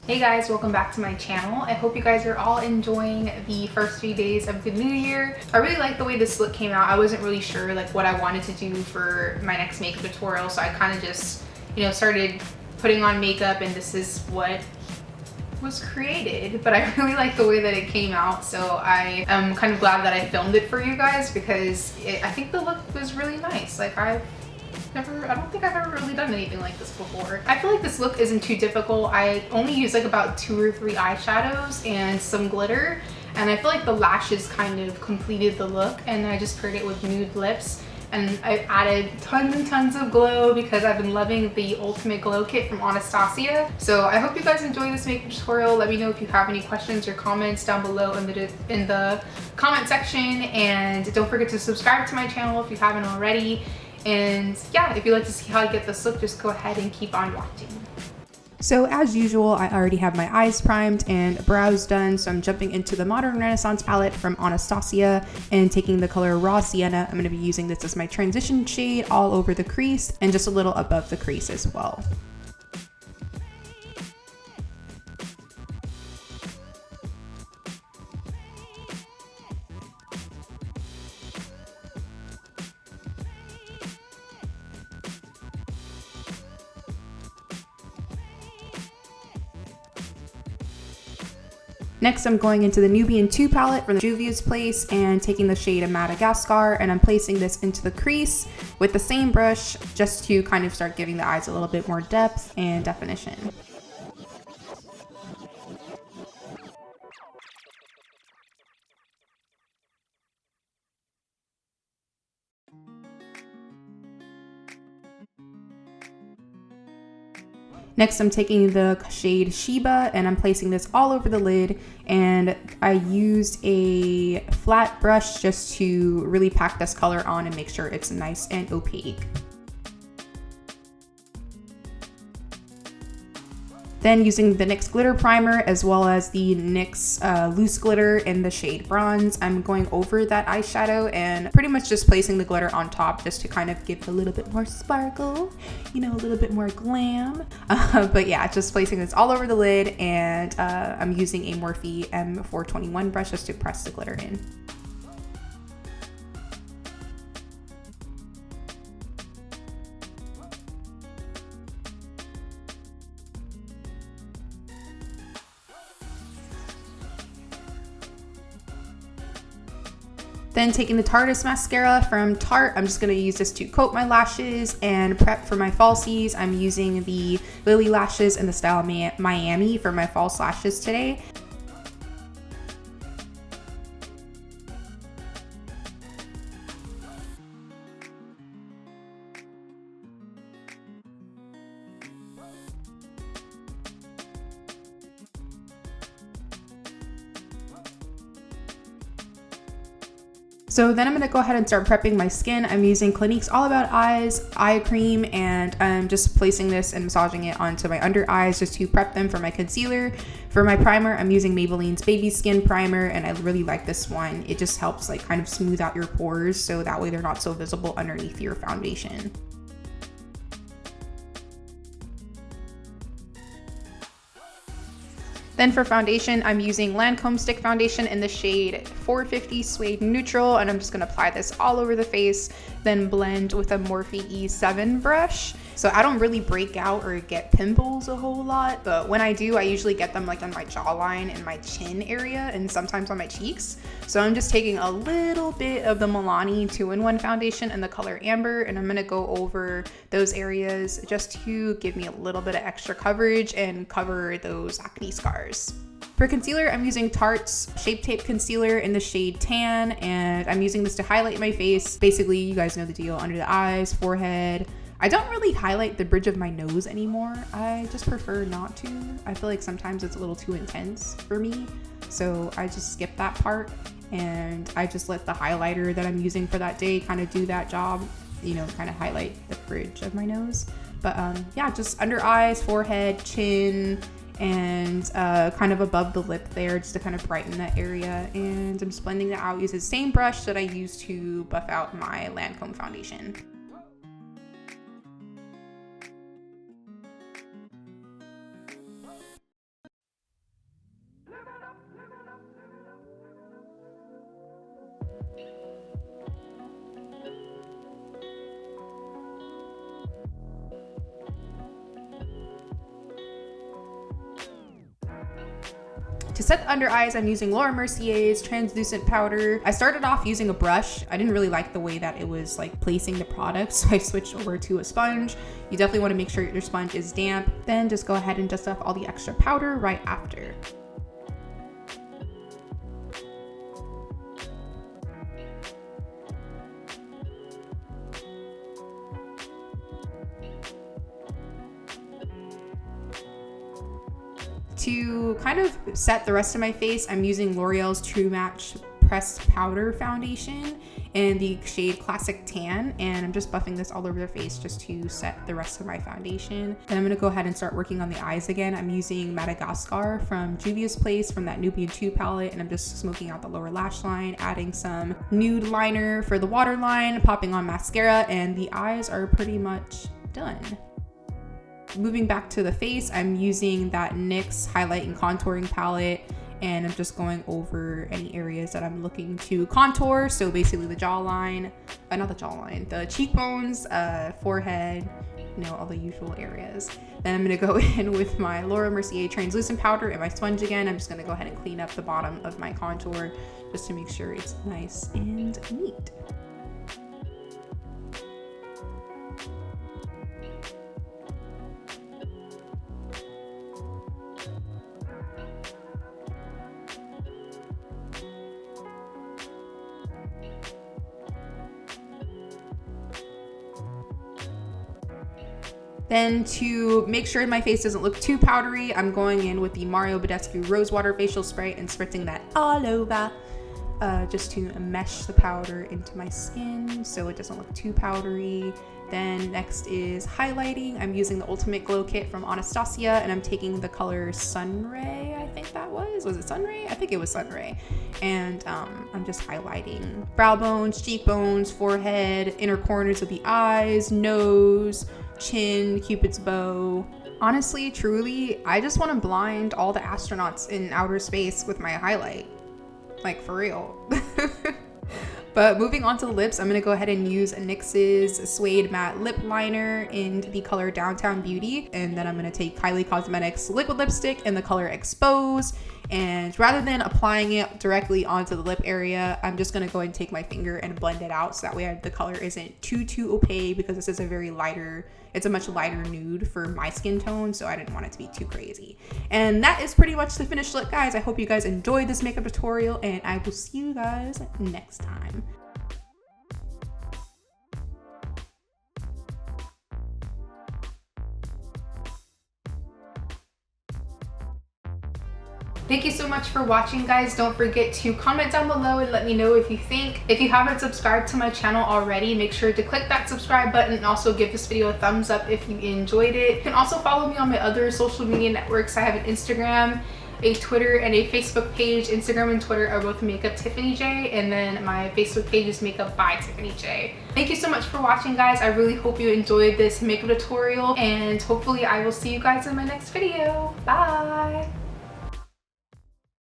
Hey guys, welcome back to my channel. I hope you guys are all enjoying the first few days of the new year. I really like the way this look came out. I wasn't really sure like what I wanted to do for my next makeup tutorial, so I kind of just, started putting on makeup and this is what was created. But I really like the way that it came out, so I am kind of glad that I filmed it for you guys because I think the look was really nice. Like I don't think I've ever really done anything like this before. I feel like this look isn't too difficult. I only used like about 2 or 3 eyeshadows and some glitter, and I feel like the lashes kind of completed the look, and I just paired it with nude lips. And I added tons and tons of glow because I've been loving the Ultimate Glow Kit from Anastasia. So I hope you guys enjoy this makeup tutorial. Let me know if you have any questions or comments down below in the comment section, and don't forget to subscribe to my channel if you haven't already. And yeah, if you'd like to see how I get this look, just go ahead and keep on watching. So as usual, I already have my eyes primed and brows done, so I'm jumping into the Modern Renaissance palette from Anastasia and taking the color Raw Sienna. I'm going to be using this as my transition shade all over the crease and just a little above the crease as well. Next, I'm going into the Nubian 2 palette from the Juvias place and taking the shade of Madagascar, and I'm placing this into the crease with the same brush just to kind of start giving the eyes a little bit more depth and definition. Next, I'm taking the shade Sheba and I'm placing this all over the lid, and I used a flat brush just to really pack this color on and make sure it's nice and opaque. Then using the NYX Glitter Primer as well as the NYX Loose Glitter in the shade Bronze, I'm going over that eyeshadow and pretty much just placing the glitter on top just to kind of give a little bit more sparkle, a little bit more glam. But yeah, just placing this all over the lid, and I'm using a Morphe M421 brush just to press the glitter in. Then taking the Tarteist mascara from Tarte, I'm just going to use this to coat my lashes and prep for my falsies. I'm using the Lilly lashes in the style Miami for my false lashes today. So then I'm going to go ahead and start prepping my skin. I'm using Clinique's All About Eyes eye cream, and I'm just placing this and massaging it onto my under eyes just to prep them for my concealer. For my primer, I'm using Maybelline's Baby Skin Primer, and I really like this one. It just helps like kind of smooth out your pores so that way they're not so visible underneath your foundation. Then for foundation, I'm using Lancome Stick Foundation in the shade 450 Suede Neutral, and I'm just going to apply this all over the face, then blend with a Morphe E7 brush. So I don't really break out or get pimples a whole lot, but when I do, I usually get them like on my jawline and my chin area and sometimes on my cheeks. So I'm just taking a little bit of the Milani 2-in-1 foundation in the color Amber, and I'm going to go over those areas just to give me a little bit of extra coverage and cover those acne scars. For concealer, I'm using Tarte's Shape Tape Concealer in the shade Tan, and I'm using this to highlight my face. Basically, you guys know the deal, under the eyes, forehead. I don't really highlight the bridge of my nose anymore. I just prefer not to. I feel like sometimes it's a little too intense for me, so I just skip that part, and I just let the highlighter that I'm using for that day kind of do that job, kind of highlight the bridge of my nose. But yeah, just under eyes, forehead, chin, and kind of above the lip there, just to kind of brighten that area. And I'm just blending that out using the same brush that I used to buff out my Lancome foundation. To set the under eyes, I'm using Laura Mercier's translucent powder. I started off using a brush. I didn't really like the way that it was like placing the product, so I switched over to a sponge. You definitely want to make sure your sponge is damp. Then just go ahead and dust off all the extra powder right after. To kind of set the rest of my face, I'm using L'Oreal's True Match Pressed Powder Foundation in the shade Classic Tan, and I'm just buffing this all over the face just to set the rest of my foundation. Then I'm gonna go ahead and start working on the eyes again. I'm using Madagascar from Juvia's Place from that Nubian 2 palette, and I'm just smoking out the lower lash line, adding some nude liner for the waterline, popping on mascara, and the eyes are pretty much done. Moving back to the face, I'm using that NYX highlight and contouring palette, and I'm just going over any areas that I'm looking to contour. So basically the jawline, not the jawline, the cheekbones, forehead, you know, all the usual areas. Then I'm gonna go in with my Laura Mercier translucent powder and my sponge again. I'm just gonna go ahead and clean up the bottom of my contour just to make sure it's nice and neat. Then to make sure my face doesn't look too powdery, I'm going in with the Badescu Rosewater Facial Spray and spritzing that all over just to mesh the powder into my skin so it doesn't look too powdery. Then next is highlighting. I'm using the Ultimate Glow Kit from Anastasia, and I'm taking the color Sunray, I think that was it Sunray? I think it was Sunray. And I'm just highlighting brow bones, cheekbones, forehead, inner corners of the eyes, nose, chin, Cupid's bow. Honestly, truly, I just want to blind all the astronauts in outer space with my highlight. Like, for real. But moving on to the lips, I'm going to go ahead and use NYX's Suede Matte Lip Liner in the color Downtown Beauty. And then I'm going to take Kylie Cosmetics liquid lipstick in the color Expose. And rather than applying it directly onto the lip area, I'm just going to go and take my finger and blend it out so that way the color isn't too opaque, because this is a very lighter, it's a much lighter nude for my skin tone, so I didn't want it to be too crazy. And that is pretty much the finished look, guys. I hope you guys enjoyed this makeup tutorial, and I will see you guys next time. Thank you so much for watching, guys. Don't forget to comment down below and let me know if you think. If you haven't subscribed to my channel already, make sure to click that subscribe button and also give this video a thumbs up if you enjoyed it. You can also follow me on my other social media networks. I have an Instagram, a Twitter, and a Facebook page. Instagram and Twitter are both MakeupTiffanyJ, and then my Facebook page is Makeup by Tiffany J. Thank you so much for watching, guys. I really hope you enjoyed this makeup tutorial, and hopefully I will see you guys in my next video. Bye!